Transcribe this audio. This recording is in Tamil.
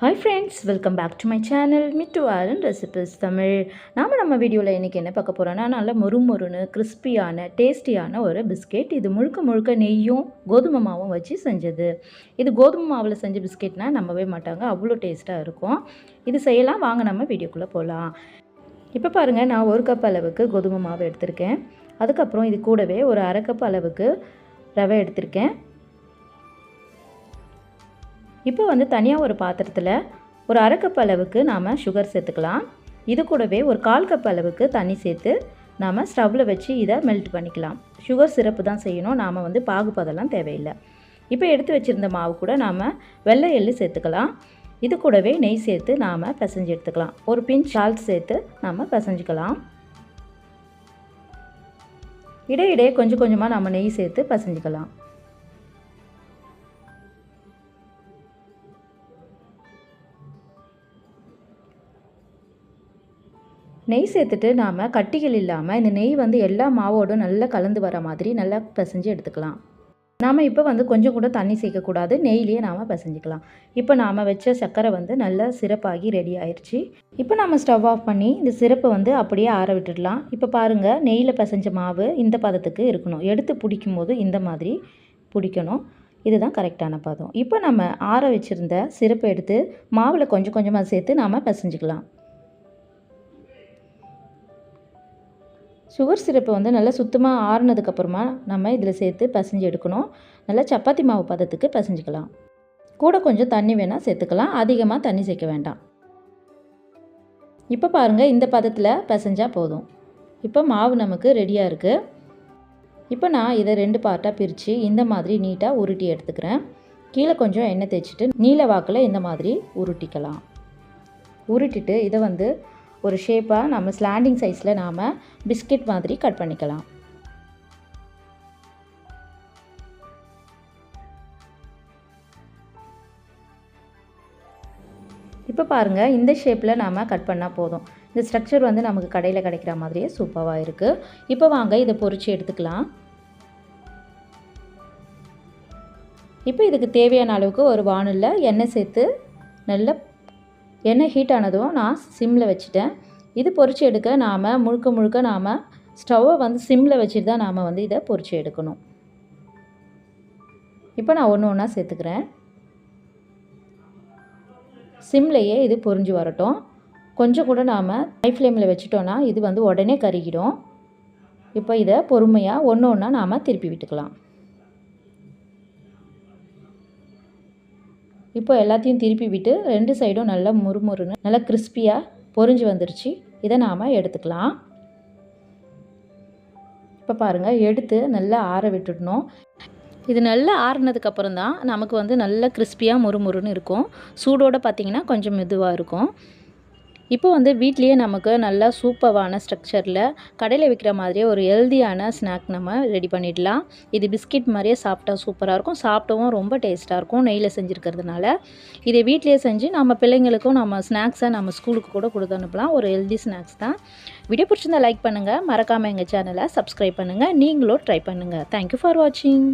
Hi friends, welcome back to my channel Mittu Aaran recipes Tamil. நம்ம வீடியோவில் இன்றைக்கி என்ன பார்க்க போகிறோன்னா, நல்ல மொறுமொறுன்னு கிறிஸ்பியான டேஸ்டியான ஒரு பிஸ்கெட். இது முழுக்க முழுக்க நெய்யும் கோதுமை மாவும் வச்சு செஞ்சது. இது கோதுமை மாவில் செஞ்ச பிஸ்கெட்னால் நம்பவே மாட்டாங்க, அவ்வளோ டேஸ்ட்டாக இருக்கும். இது செய்யலாம், வாங்க நம்ம வீடியோக்குள்ளே போகலாம். இப்போ பாருங்கள், நான் 1 கப் அளவுக்கு கோதுமை மாவு எடுத்திருக்கேன். அதுக்கப்புறம் இது கூடவே ஒரு 1/2 கப் அளவுக்கு ரவை எடுத்திருக்கேன். இப்போ தனியாக ஒரு பாத்திரத்தில் ஒரு 1/2 கப் அளவுக்கு நாம் சுகர் சேர்த்துக்கலாம். இது கூடவே ஒரு 1/4 கப் அளவுக்கு தண்ணி சேர்த்து நாம் ஸ்டவ்வில் வச்சு இதை மெல்ட் பண்ணிக்கலாம். சுகர் சிரப்பு தான் செய்யணும், நாம் பாகுபதெல்லாம் தேவையில்லை. இப்போ எடுத்து வச்சுருந்த மாவு கூட நாம் வெள்ளை எள்ளு சேர்த்துக்கலாம். இது கூடவே நெய் சேர்த்து நாம் பிசைஞ்சு எடுத்துக்கலாம். ஒரு பிஞ்ச் சால்ட் சேர்த்து நாம் பிசைஞ்சிக்கலாம். இடையிடையே கொஞ்சம் கொஞ்சமாக நம்ம நெய் சேர்த்து பிசைஞ்சிக்கலாம். நெய் சேர்த்துட்டு நாம் கட்டிகள் இல்லாமல் இந்த நெய் எல்லா மாவோடும் நல்லா கலந்து வர மாதிரி நல்லா பிசைஞ்சு எடுத்துக்கலாம். நாம் இப்போ கொஞ்சம் கூட தண்ணி சேர்க்கக்கூடாது, நெய்லேயே நாம் பிசைஞ்சிக்கலாம். இப்போ நாம் வச்ச சர்க்கரை நல்லா சிரப்பாகி ரெடி ஆயிடுச்சு. இப்போ நம்ம ஸ்டவ் ஆஃப் பண்ணி இந்த சிரப்பை அப்படியே ஆற விட்டுடலாம். இப்போ பாருங்கள், நெய்யில் பிசைஞ்ச மாவு இந்த பதத்துக்கு இருக்கணும். எடுத்து பிடிக்கும் போது இந்த மாதிரி பிடிக்கணும். இதுதான் கரெக்டான பதம். இப்போ நம்ம ஆற வச்சுருந்த சிரப்பை எடுத்து மாவில் கொஞ்சம் கொஞ்சமாக சேர்த்து நாம் பிசைஞ்சிக்கலாம். சுகர் சிரப்பு நல்லா சுத்தமாக ஆறுனதுக்கப்புறமா நம்ம இதில் சேர்த்து பிசைஞ்சு எடுக்கணும். நல்லா சப்பாத்தி மாவு பதத்துக்கு பிசைஞ்சிக்கலாம். கூட கொஞ்சம் தண்ணி வேணால் சேர்த்துக்கலாம், அதிகமாக தண்ணி சேர்க்க வேண்டாம். இப்போ பாருங்கள், இந்த பதத்தில் பிசைஞ்சால் போதும். இப்போ மாவு நமக்கு ரெடியாக இருக்குது. இப்போ நான் இதை 2 பார்ட்டாக பிரித்து இந்த மாதிரி நீட்டாக உருட்டி எடுத்துக்கிறேன். கீழே கொஞ்சம் எண்ணெய் தேய்ச்சிட்டு நீல வாக்கில் இந்த மாதிரி உருட்டிக்கலாம். உருட்டிட்டு இதை ஒரு ஷேப்பாக நம்ம ஸ்லாண்டிங் சைஸில் நாம் பிஸ்கெட் மாதிரி கட் பண்ணிக்கலாம். இப்போ பாருங்கள், இந்த ஷேப்பில் நாம் கட் பண்ணால் போதும். இந்த ஸ்ட்ரக்சர் நமக்கு கடையில் கிடைக்கிற மாதிரியே சூப்பராக இருக்குது. இப்போ வாங்க இதை பொரித்து எடுத்துக்கலாம். இப்போ இதுக்கு தேவையான அளவுக்கு ஒரு வாணலில் எண்ணெய் சேர்த்து நல்ல எண்ணெய் ஹீட் ஆனதும் நான் சிம்மில் வச்சுட்டேன். இது பொரிச்சு எடுக்க நாம் முழுக்க நாம் ஸ்டவ்வை சிம்மில் வச்சுட்டு தான் நாம் இதை பொரிச்சு எடுக்கணும். இப்போ நான் ஒன்று ஒன்றா சேர்த்துக்கிறேன். சிம்லையே இது பொரிஞ்சு வரட்டும். கொஞ்சம் கூட நாம் ஹை ஃப்ளேமில் வச்சுட்டோன்னா இது உடனே கருகிடும். இப்போ இதை பொறுமையாக ஒன்று ஒன்றா நாம் திருப்பி விட்டுக்கலாம். இப்போ எல்லாத்தையும் திருப்பி விட்டு 2 சைடும் நல்லா முறுமுறுன்னு நல்லா கிறிஸ்பியாக பொரிஞ்சு வந்துருச்சு. இதை நாம் எடுத்துக்கலாம். இப்போ பாருங்கள், எடுத்து நல்லா ஆற விட்டுடணும். இது நல்லா ஆறுனதுக்கப்புறம் தான் நமக்கு நல்லா கிறிஸ்பியாக முறுமுறுன்னு இருக்கும். சூடோடு பார்த்திங்கன்னா கொஞ்சம் மெதுவாக இருக்கும். இப்போ வீட்லேயே நமக்கு நல்லா சூப்பரான ஸ்ட்ரக்சரில் கடையில் விற்கிற மாதிரியே ஒரு ஹெல்தியான ஸ்நாக் நம்ம ரெடி பண்ணிடலாம். இது பிஸ்கெட் மாதிரியே சாப்பிட்டா சூப்பராக இருக்கும். சாப்பிட்டவும் ரொம்ப டேஸ்ட்டாக இருக்கும், நெய்யில் செஞ்சுருக்கிறதுனால. இதை வீட்லேயே செஞ்சு நம்ம பிள்ளைங்களுக்கும் நம்ம ஸ்நாக்ஸை நம்ம ஸ்கூலுக்கு கூட கொடுத்து அனுப்பலாம். ஒரு ஹெல்தி ஸ்நாக்ஸ் தான். வீடியோ பிடிச்சிருந்தா லைக் பண்ணுங்கள், மறக்காமல் எங்கள் சேனலை சப்ஸ்கிரைப் பண்ணுங்கள். நீங்களும் ட்ரை பண்ணுங்கள். தேங்க்யூ ஃபார் வாட்சிங்.